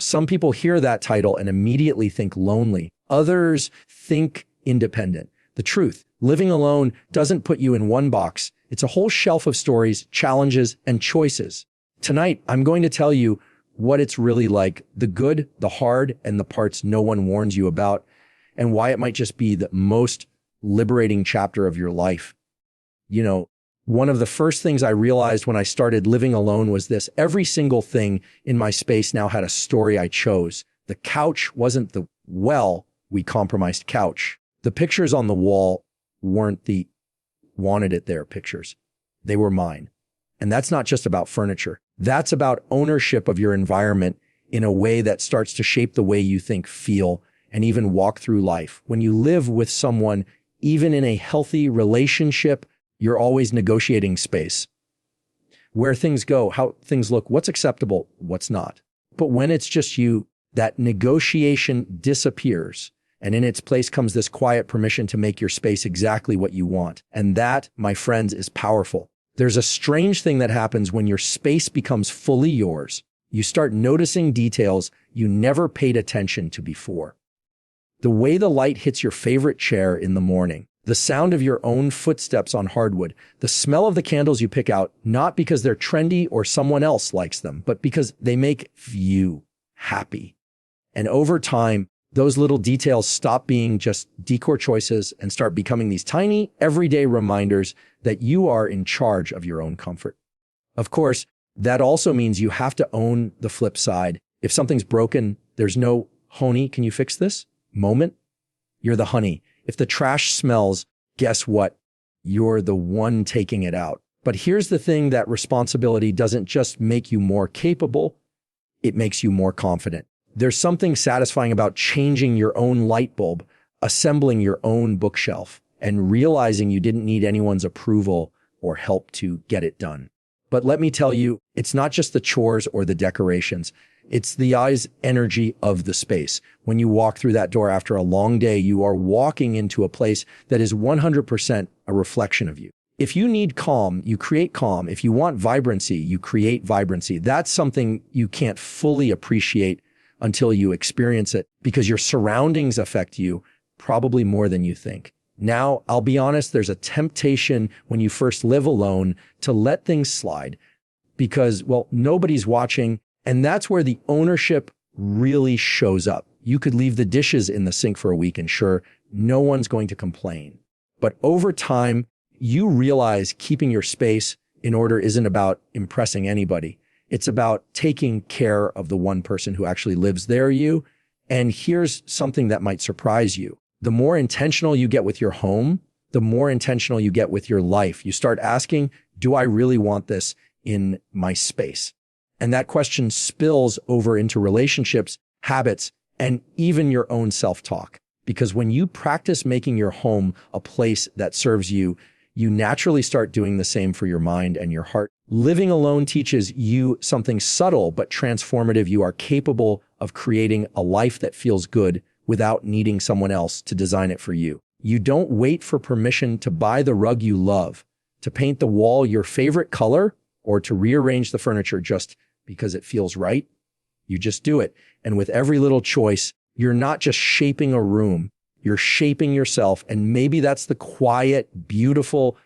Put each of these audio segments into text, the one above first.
Some people hear that title and immediately think lonely. Others think independent. The truth, living alone doesn't put you in one box. It's a whole shelf of stories, challenges, and choices. Tonight, I'm going to tell you what it's really like, the good, the hard, and the parts no one warns you about, and why it might just be the most liberating chapter of your life. You know, one of the first things I realized when I started living alone was this: every single thing in my space now had a story I chose. The couch wasn't the, well, we compromised couch. The pictures on the wall weren't the wanted it there pictures. They were mine. And that's not just about furniture. That's about ownership of your environment in a way that starts to shape the way you think, feel, and even walk through life. When you live with someone, even in a healthy relationship, you're always negotiating space. Where things go, how things look, what's acceptable, what's not. But when it's just you, that negotiation disappears. And in its place comes this quiet permission to make your space exactly what you want. And that, my friends, is powerful. There's a strange thing that happens when your space becomes fully yours. You start noticing details you never paid attention to before. The way the light hits your favorite chair in the morning, the sound of your own footsteps on hardwood, the smell of the candles you pick out, not because they're trendy or someone else likes them, but because they make you happy. And over time, those little details stop being just decor choices and start becoming these tiny, everyday reminders that you are in charge of your own comfort. Of course, that also means you have to own the flip side. If something's broken, there's no, honey, can you fix this moment? You're the honey. If the trash smells, guess what? You're the one taking it out. But here's the thing: that responsibility doesn't just make you more capable, it makes you more confident. There's something satisfying about changing your own light bulb, assembling your own bookshelf, and realizing you didn't need anyone's approval or help to get it done. But let me tell you, it's not just the chores or the decorations. It's the eyes energy of the space. When you walk through that door after a long day, you are walking into a place that is 100% a reflection of you. If you need calm, you create calm. If you want vibrancy, you create vibrancy. That's something you can't fully appreciate until you experience it, because your surroundings affect you probably more than you think. Now, I'll be honest, there's a temptation when you first live alone to let things slide because, well, nobody's watching. And that's where the ownership really shows up. You could leave the dishes in the sink for a week and sure, no one's going to complain. But over time, you realize keeping your space in order isn't about impressing anybody. It's about taking care of the one person who actually lives there, you. And here's something that might surprise you. The more intentional you get with your home, the more intentional you get with your life. You start asking, do I really want this in my space? And that question spills over into relationships, habits, and even your own self-talk. Because when you practice making your home a place that serves you, you naturally start doing the same for your mind and your heart. Living alone teaches you something subtle but transformative. You are capable of creating a life that feels good without needing someone else to design it for you. You don't wait for permission to buy the rug you love, to paint the wall your favorite color, or to rearrange the furniture just because it feels right. You just do it. And with every little choice, you're not just shaping a room, you're shaping yourself. And maybe that's the quiet, beautiful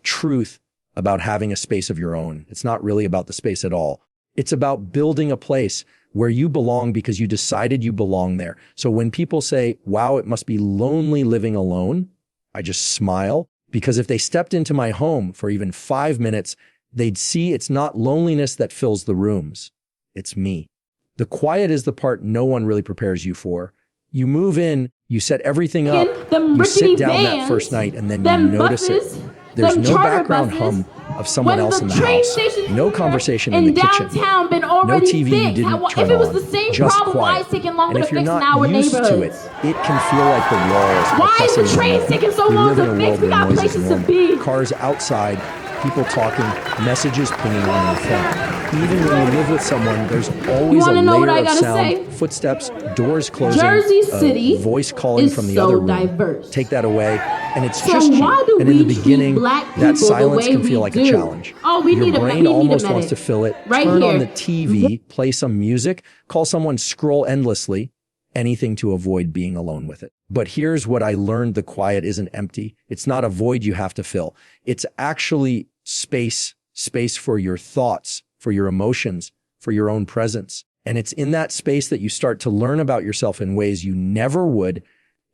truth about having a space of your own. It's not really about the space at all. It's about building a place where you belong because you decided you belong there. So when people say, wow, it must be lonely living alone, I just smile, because if they stepped into my home for even 5 minutes, they'd see it's not loneliness that fills the rooms. It's me. The quiet is the part no one really prepares you for. You move in, you set everything up, you sit down that first night, and then you notice it. There's no background hum of someone else in the house, no conversation in the kitchen, no TV you didn't turn on, just quiet. And if you're not used to it, it can feel like the walls are pressing on you. We live in a world where noise is normal. Cars outside, people talking, messages pinging on your phone. Even when you live with someone, there's always a layer of sound, footsteps, doors closing, Jersey City voice calling from the other room. Take that away, And it's So just you. why do And in the we treat beginning, black that people the silence way can we feel like a do? challenge. Oh, we Your need brain a almost wants minute. to fill it. Right Turn on here. the TV, play some music, call someone, scroll endlessly, anything to avoid being alone with it. But here's what I learned: the quiet isn't empty. It's not a void you have to fill. It's actually space for your thoughts, for your emotions, for your own presence. And it's in that space that you start to learn about yourself in ways you never would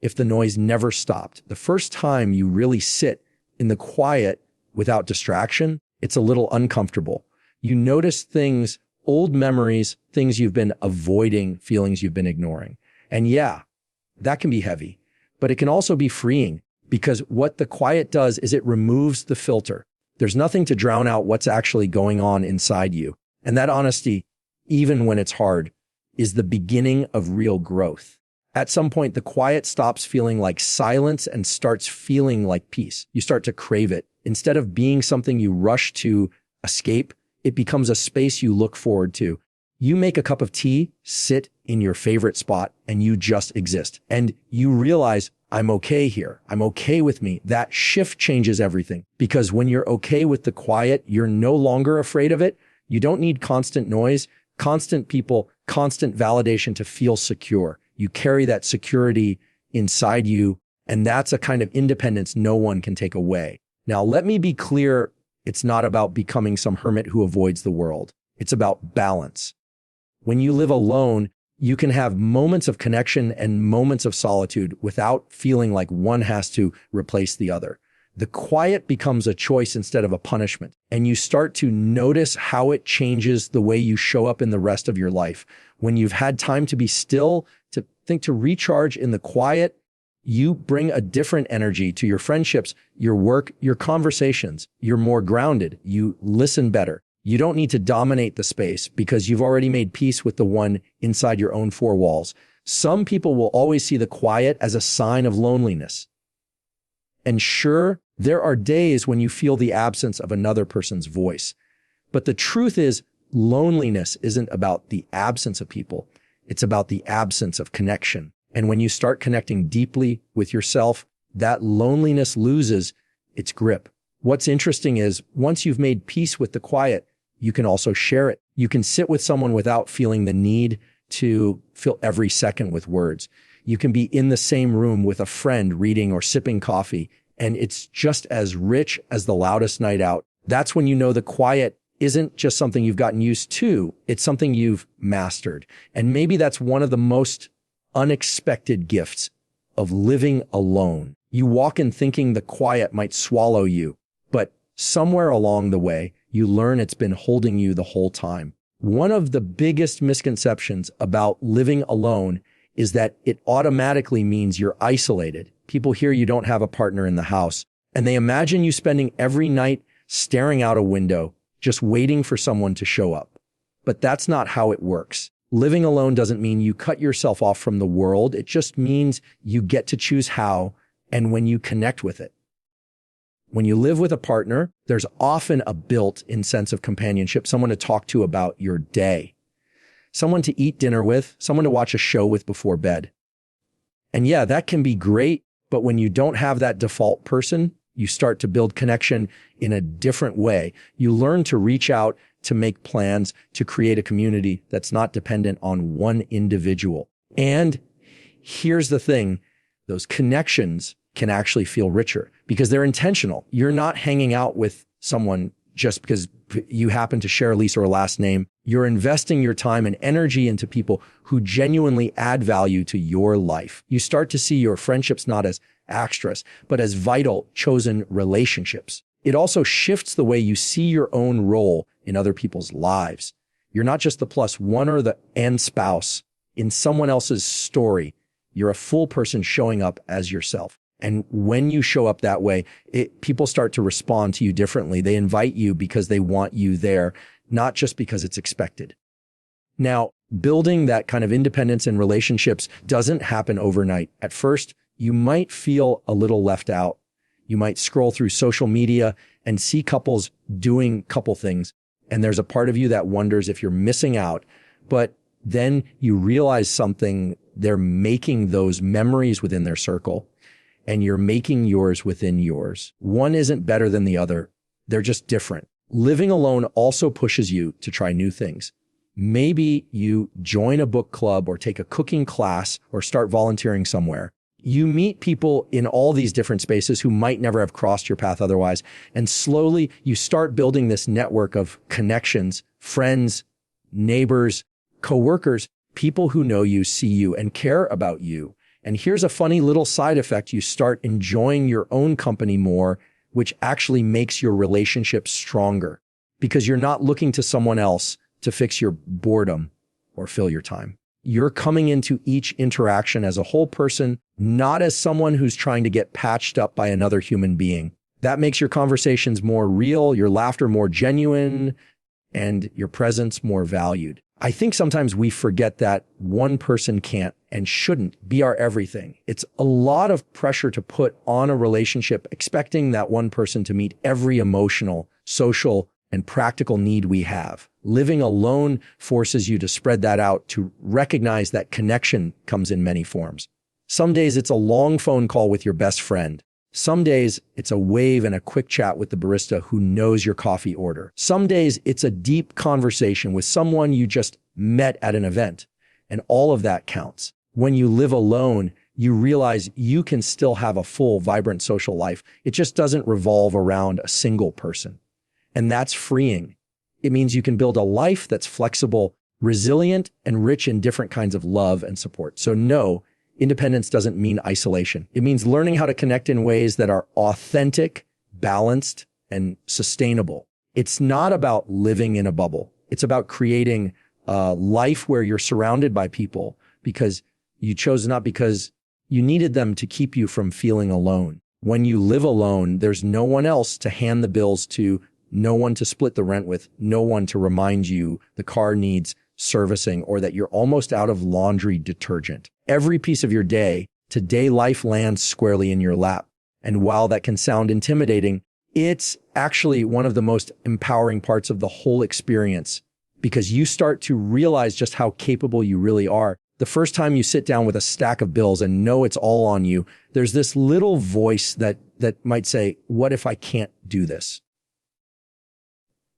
if the noise never stopped. The first time you really sit in the quiet without distraction, it's a little uncomfortable. You notice things, old memories, things you've been avoiding, feelings you've been ignoring. And yeah, that can be heavy, but it can also be freeing, because what the quiet does is it removes the filter. There's nothing to drown out what's actually going on inside you. And that honesty, even when it's hard, is the beginning of real growth. At some point, the quiet stops feeling like silence and starts feeling like peace. You start to crave it. Instead of being something you rush to escape, it becomes a space you look forward to. You make a cup of tea, sit in your favorite spot, and you just exist. And you realize, I'm okay here. I'm okay with me. That shift changes everything, because when you're okay with the quiet, you're no longer afraid of it. You don't need constant noise, constant people, constant validation to feel secure. You carry that security inside you, and that's a kind of independence no one can take away. Now, let me be clear. It's not about becoming some hermit who avoids the world. It's about balance. When you live alone, you can have moments of connection and moments of solitude without feeling like one has to replace the other. The quiet becomes a choice instead of a punishment, and you start to notice how it changes the way you show up in the rest of your life. When you've had time to be still, to think, to recharge in the quiet, you bring a different energy to your friendships, your work, your conversations. You're more grounded. You listen better. You don't need to dominate the space because you've already made peace with the one inside your own four walls. Some people will always see the quiet as a sign of loneliness. And sure, there are days when you feel the absence of another person's voice. But the truth is, loneliness isn't about the absence of people. It's about the absence of connection. And when you start connecting deeply with yourself, that loneliness loses its grip. What's interesting is, once you've made peace with the quiet, you can also share it. You can sit with someone without feeling the need to fill every second with words. You can be in the same room with a friend reading or sipping coffee, and it's just as rich as the loudest night out. That's when you know the quiet isn't just something you've gotten used to, it's something you've mastered. And maybe that's one of the most unexpected gifts of living alone. You walk in thinking the quiet might swallow you, but somewhere along the way, you learn it's been holding you the whole time. One of the biggest misconceptions about living alone is that it automatically means you're isolated. People hear you don't have a partner in the house, and they imagine you spending every night staring out a window, just waiting for someone to show up. But that's not how it works. Living alone doesn't mean you cut yourself off from the world. It just means you get to choose how and when you connect with it. When you live with a partner, there's often a built-in sense of companionship, someone to talk to about your day, someone to eat dinner with, someone to watch a show with before bed. And yeah, that can be great, but when you don't have that default person, you start to build connection in a different way. You learn to reach out, to make plans, to create a community that's not dependent on one individual. And here's the thing, those connections can actually feel richer because they're intentional. You're not hanging out with someone just because you happen to share a lease or a last name. You're investing your time and energy into people who genuinely add value to your life. You start to see your friendships not as extras, but as vital, chosen relationships. It also shifts the way you see your own role in other people's lives. You're not just the plus one or the end spouse in someone else's story. You're a full person showing up as yourself. And when you show up that way, people start to respond to you differently. They invite you because they want you there, not just because it's expected. Now, building that kind of independence in relationships doesn't happen overnight. At first, you might feel a little left out. You might scroll through social media and see couples doing couple things, and there's a part of you that wonders if you're missing out. But then you realize something, they're making those memories within their circle. and you're making yours within yours. One isn't better than the other. They're just different. Living alone also pushes you to try new things. Maybe you join a book club or take a cooking class or start volunteering somewhere. You meet people in all these different spaces who might never have crossed your path otherwise. And slowly you start building this network of connections, friends, neighbors, coworkers, people who know you, see you, and care about you. And here's a funny little side effect. You start enjoying your own company more, which actually makes your relationship stronger because you're not looking to someone else to fix your boredom or fill your time. You're coming into each interaction as a whole person, not as someone who's trying to get patched up by another human being. That makes your conversations more real, your laughter more genuine, and your presence more valued. I think sometimes we forget that one person can't and shouldn't be our everything. It's a lot of pressure to put on a relationship, expecting that one person to meet every emotional, social, and practical need we have. Living alone forces you to spread that out, to recognize that connection comes in many forms. Some days it's a long phone call with your best friend. Some days it's a wave and a quick chat with the barista who knows your coffee order. Some days it's a deep conversation with someone you just met at an event. And all of that counts. When you live alone, you realize you can still have a full, vibrant social life. It just doesn't revolve around a single person. And that's freeing. It means you can build a life that's flexible, resilient, and rich in different kinds of love and support. So no, independence doesn't mean isolation. It means learning how to connect in ways that are authentic, balanced, and sustainable. It's not about living in a bubble. It's about creating a life where you're surrounded by people because you chose, not because you needed them to keep you from feeling alone. When you live alone, there's no one else to hand the bills to, no one to split the rent with, no one to remind you the car needs servicing or that you're almost out of laundry detergent. Every piece of your day, today life lands squarely in your lap. And while that can sound intimidating, it's actually one of the most empowering parts of the whole experience because you start to realize just how capable you really are. The first time you sit down with a stack of bills and know it's all on you, there's this little voice that might say, what if I can't do this?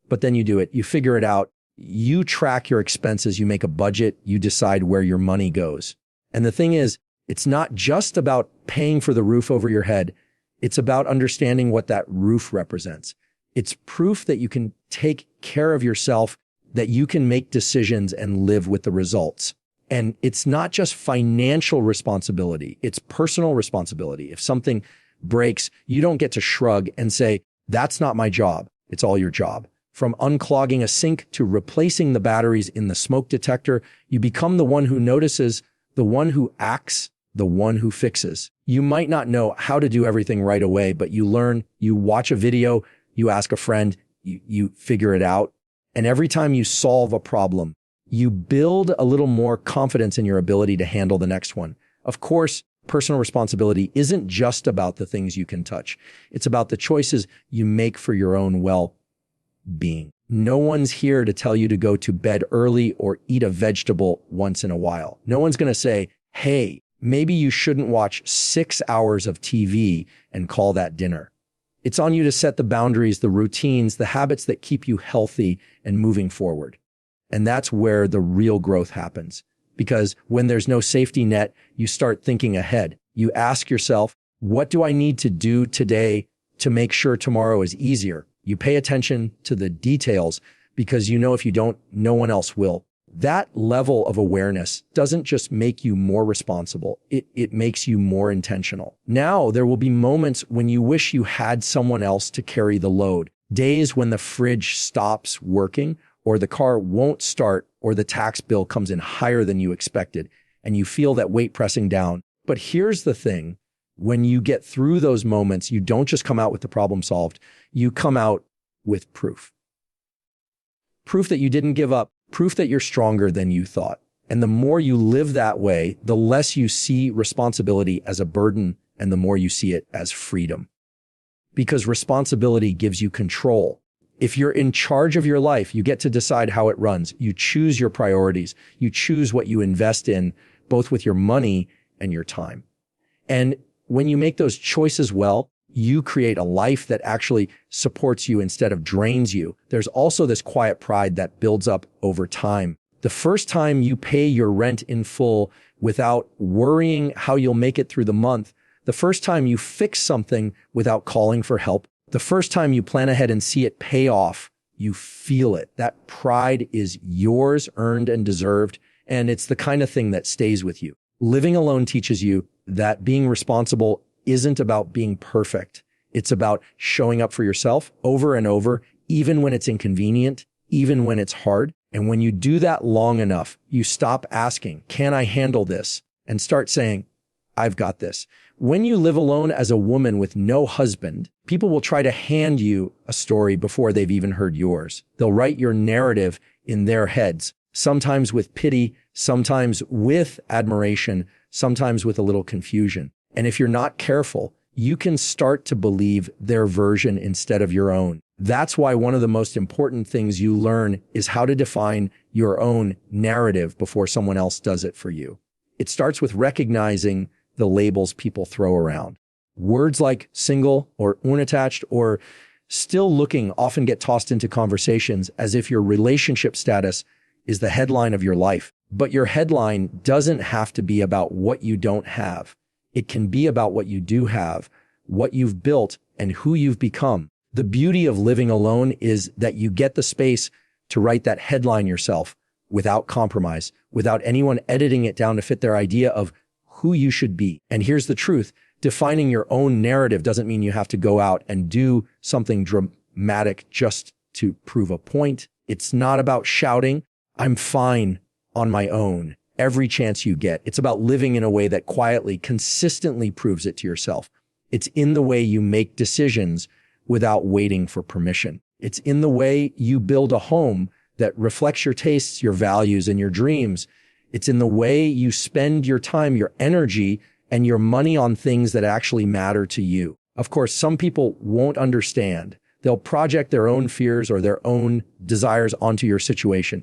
But then you do it, you figure it out, you track your expenses, you make a budget, you decide where your money goes. And the thing is, it's not just about paying for the roof over your head. It's about understanding what that roof represents. It's proof that you can take care of yourself, that you can make decisions and live with the results. And it's not just financial responsibility, it's personal responsibility. If something breaks, you don't get to shrug and say, that's not my job. It's all your job. From unclogging a sink to replacing the batteries in the smoke detector, you become the one who notices, the one who acts, the one who fixes. You might not know how to do everything right away, but you learn, you watch a video, you ask a friend, you figure it out. And every time you solve a problem, you build a little more confidence in your ability to handle the next one. Of course, personal responsibility isn't just about the things you can touch. It's about the choices you make for your own well-being. No one's here to tell you to go to bed early or eat a vegetable once in a while. No one's going to say, hey, maybe you shouldn't watch 6 hours of TV and call that dinner. It's on you to set the boundaries, the routines, the habits that keep you healthy and moving forward. And that's where the real growth happens. Because when there's no safety net, you start thinking ahead. You ask yourself, what do I need to do today to make sure tomorrow is easier? You pay attention to the details because you know if you don't, no one else will. That level of awareness doesn't just make you more responsible. It makes you more intentional. Now, there will be moments when you wish you had someone else to carry the load. Days when the fridge stops working or the car won't start or the tax bill comes in higher than you expected and you feel that weight pressing down. But here's the thing. When you get through those moments, you don't just come out with the problem solved. You come out with proof. Proof that you didn't give up. Proof that you're stronger than you thought. And the more you live that way, the less you see responsibility as a burden and the more you see it as freedom. Because responsibility gives you control. If you're in charge of your life, you get to decide how it runs. You choose your priorities. You choose what you invest in, both with your money and your time. And when you make those choices well, you create a life that actually supports you instead of drains you. There's also this quiet pride that builds up over time. The first time you pay your rent in full without worrying how you'll make it through the month, the first time you fix something without calling for help, the first time you plan ahead and see it pay off, you feel it. That pride is yours, earned and deserved, and it's the kind of thing that stays with you. Living alone teaches you that being responsible isn't about being perfect. It's about showing up for yourself over and over, even when it's inconvenient, even when it's hard. And when you do that long enough, you stop asking, can I handle this? And start saying, I've got this. When you live alone as a woman with no husband, people will try to hand you a story before they've even heard yours. They'll write your narrative in their heads, sometimes with pity, sometimes with admiration, sometimes with a little confusion. And if you're not careful, you can start to believe their version instead of your own. That's why one of the most important things you learn is how to define your own narrative before someone else does it for you. It starts with recognizing the labels people throw around. Words like single or unattached or still looking often get tossed into conversations as if your relationship status is the headline of your life. But your headline doesn't have to be about what you don't have. It can be about what you do have, what you've built, and who you've become. The beauty of living alone is that you get the space to write that headline yourself without compromise, without anyone editing it down to fit their idea of who you should be. And here's the truth. Defining your own narrative doesn't mean you have to go out and do something dramatic just to prove a point. It's not about shouting, I'm fine on my own every chance you get. It's about living in a way that quietly, consistently proves it to yourself. It's in the way you make decisions without waiting for permission. It's in the way you build a home that reflects your tastes, your values, and your dreams. It's in the way you spend your time, your energy, and your money on things that actually matter to you. Of course, some people won't understand. They'll project their own fears or their own desires onto your situation.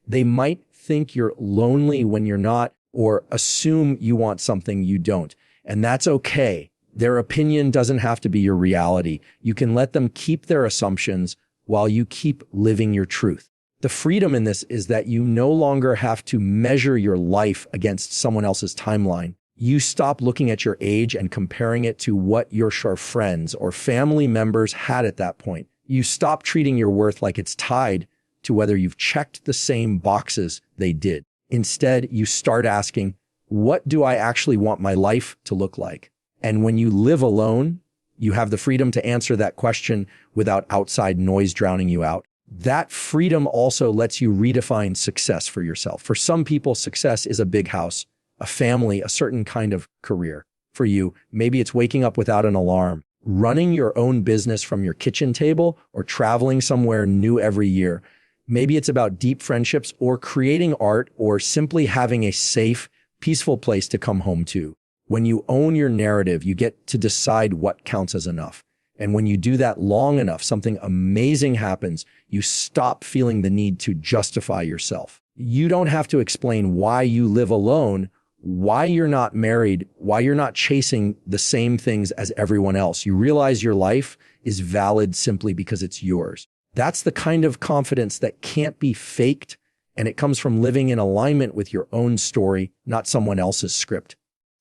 They might think you're lonely when you're not, or assume you want something you don't. And that's okay. Their opinion doesn't have to be your reality. You can let them keep their assumptions while you keep living your truth. The freedom in this is that you no longer have to measure your life against someone else's timeline. You stop looking at your age and comparing it to what your friends or family members had at that point. You stop treating your worth like it's tied to whether you've checked the same boxes they did. Instead, you start asking, what do I actually want my life to look like? And when you live alone, you have the freedom to answer that question without outside noise drowning you out. That freedom also lets you redefine success for yourself. For some people, success is a big house, a family, a certain kind of career. For you, maybe it's waking up without an alarm, running your own business from your kitchen table, or traveling somewhere new every year. Maybe it's about deep friendships or creating art or simply having a safe, peaceful place to come home to. When you own your narrative, you get to decide what counts as enough. And when you do that long enough, something amazing happens. You stop feeling the need to justify yourself. You don't have to explain why you live alone, why you're not married, why you're not chasing the same things as everyone else. You realize your life is valid simply because it's yours. That's the kind of confidence that can't be faked, and it comes from living in alignment with your own story, not someone else's script.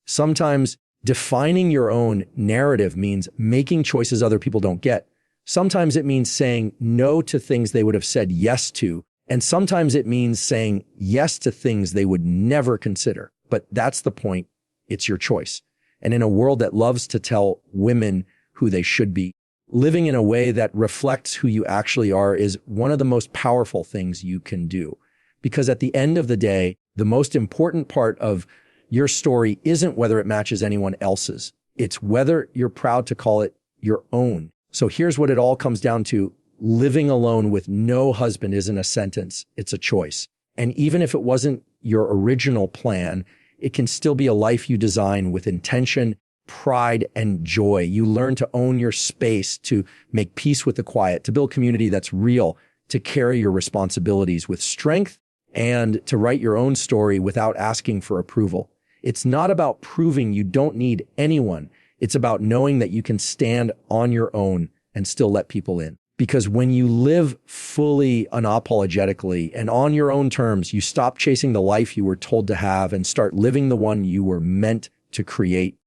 Sometimes defining your own narrative means making choices other people don't get. Sometimes it means saying no to things they would have said yes to, and sometimes it means saying yes to things they would never consider. But that's the point. It's your choice. And in a world that loves to tell women who they should be, living in a way that reflects who you actually are is one of the most powerful things you can do. Because at the end of the day, the most important part of your story isn't whether it matches anyone else's. It's whether you're proud to call it your own. So here's what it all comes down to. Living alone with no husband isn't a sentence. It's a choice. And even if it wasn't your original plan, it can still be a life you design with intention, pride, and joy. You learn to own your space, to make peace with the quiet, to build community that's real, to carry your responsibilities with strength, and to write your own story without asking for approval. It's not about proving you don't need anyone. It's about knowing that you can stand on your own and still let people in. Because when you live fully unapologetically and on your own terms, you stop chasing the life you were told to have and start living the one you were meant to create.